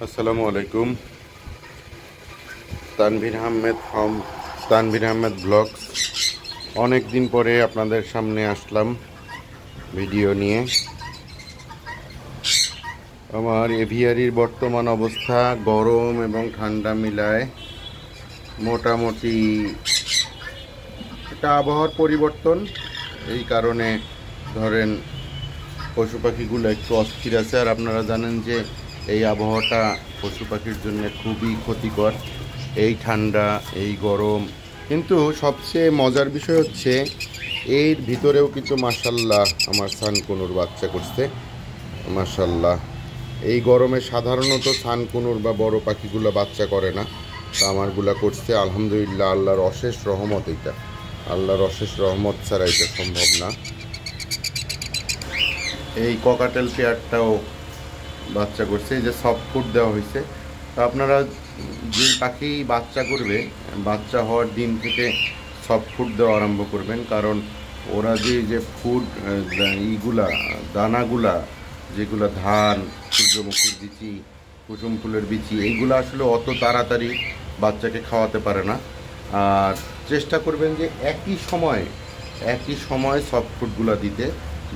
আসসালামু আলাইকুম। তানভীর আহমেদ ব্লগস। অনেক দিন পরে আপনাদের সামনে আসলাম ভিডিও নিয়ে। আমার এভিয়ারির বর্তমান অবস্থা গরম এবং ঠান্ডা মিলায় মোটামুটি এটা আবহাওয়ার পরিবর্তন, এই কারণে ধরেন পশু পাখিগুলো একটু অস্থির আছে। আর আপনারা জানেন যে এই আবহাওয়াটা পশু পাখির জন্য খুবই ক্ষতিকর, এই ঠান্ডা এই গরম। কিন্তু সবচেয়ে মজার বিষয় হচ্ছে এর ভিতরেও কিন্তু মাশাল্লাহ আমার সানকুনুর বাচ্চা করছে। মাশাল্লাহ, এই গরমে সাধারণত সানকুনুর বা বড় পাখিগুলো বাচ্চা করে না, তো আমারগুলা করছে আলহামদুলিল্লাহ। আল্লাহর অশেষ রহমত, এটা আল্লাহর অশেষ রহমত ছাড়া এটা সম্ভব না। এই ককাটেল পেয়ারটাও বাচ্চা করছে, এই যে সফট ফুড দেওয়া হয়েছে। তো আপনারা যে পাখি বাচ্চা করবে, বাচ্চা হওয়ার দিন থেকে সফট ফুড দেওয়া আরম্ভ করবেন, কারণ ওরা যে ফুড ইগুলা দানাগুলা, যেগুলো ধান, সূর্যমুখীর বিচি, কুসুম ফুলের বিচি, এইগুলো আসলে অত তাড়াতাড়ি বাচ্চাকে খাওয়াতে পারে না। আর চেষ্টা করবেন যে একই সময় সফট ফুডগুলো দিতে।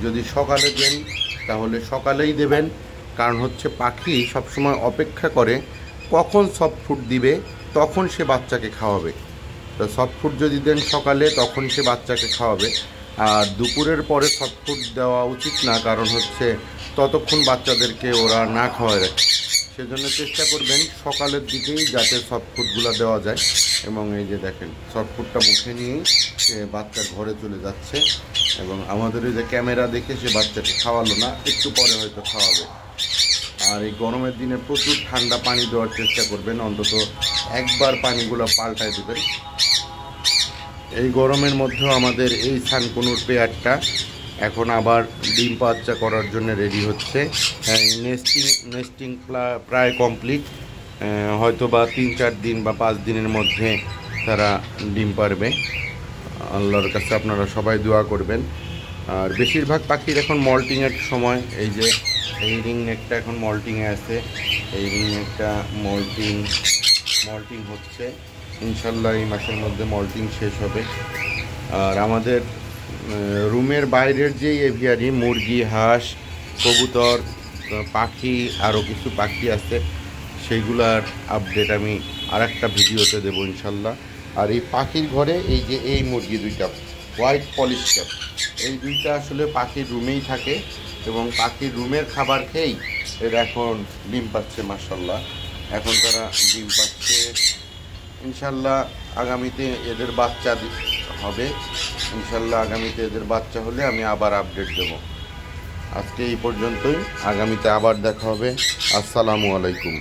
যদি সকালে দেন তাহলে সকালেই দেবেন, কারণ হচ্ছে পাখি সবসময় অপেক্ষা করে কখন সফট ফুড দিবে তখন সে বাচ্চাকে খাওয়াবে। তো সফট ফুড যদি দেন সকালে তখন সে বাচ্চাকে খাওয়াবে। আর দুপুরের পরে সফট ফুড দেওয়া উচিত না, কারণ হচ্ছে ততক্ষণ বাচ্চাদেরকে ওরা না খাওয়ায় রাখে। সেজন্য চেষ্টা করবেন সকালের দিকেই যাতে সফট ফুডগুলো দেওয়া যায়। এবং এই যে দেখেন সফট ফুডটা মুখে নিয়েই সে বাচ্চা ঘরে চলে যাচ্ছে, এবং আমাদের এই যে ক্যামেরা দেখে সে বাচ্চাকে খাওয়ালো না, একটু পরে হয়তো খাওয়াবে। আর এই গরমের দিনে প্রচুর ঠান্ডা পানি দেওয়ার চেষ্টা করবেন, অন্তত একবার পানিগুলো পাল্টায় দেবেন। এই গরমের মধ্যেও আমাদের এই সানকুনুর পেয়ারটা এখন আবার ডিম বাচ্চা করার জন্য রেডি হচ্ছে। নেস্টিং প্রায় কমপ্লিট, হয়তো বা 3-4 দিন বা 5 দিনের মধ্যে তারা ডিম পারবে। আল্লাহর কাছে আপনারা সবাই দোয়া করবেন। আর বেশিরভাগ পাখির এখন মল্টিংয়ের সময়, এই যে এই রিং নেকটা এখন মল্টিংয়ে আছে, এই রিং নেকটা মল্টিং হচ্ছে। ইনশাল্লাহ এই মাসের মধ্যে মল্টিং শেষ হবে। আর আমাদের রুমের বাইরের যেই এভিয়ারি, মুরগি, হাঁস, কবুতর, পাখি, আরও কিছু পাখি আছে, সেইগুলার আপডেট আমি আরেকটা ভিডিওতে দেবো ইনশাল্লাহ। আর এই পাখির ঘরে এই যে এই মুরগি দুইটা হোয়াইট পলিশ ক্যাপ, এই দুইটা আসলে পাখির রুমেই থাকে, এবং পাখির রুমের খাবার খেয়েই এরা এখন ডিম পাচ্ছে। মাশাল্লাহ, এখন তারা ডিম পাচ্ছে। ইনশাল্লাহ আগামীতে এদের বাচ্চা হবে। ইনশাল্লাহ আগামীতে এদের বাচ্চা হলে আমি আবার আপডেট দেব। আজকে এই পর্যন্তই, আগামীতে আবার দেখা হবে। আসসালামু আলাইকুম।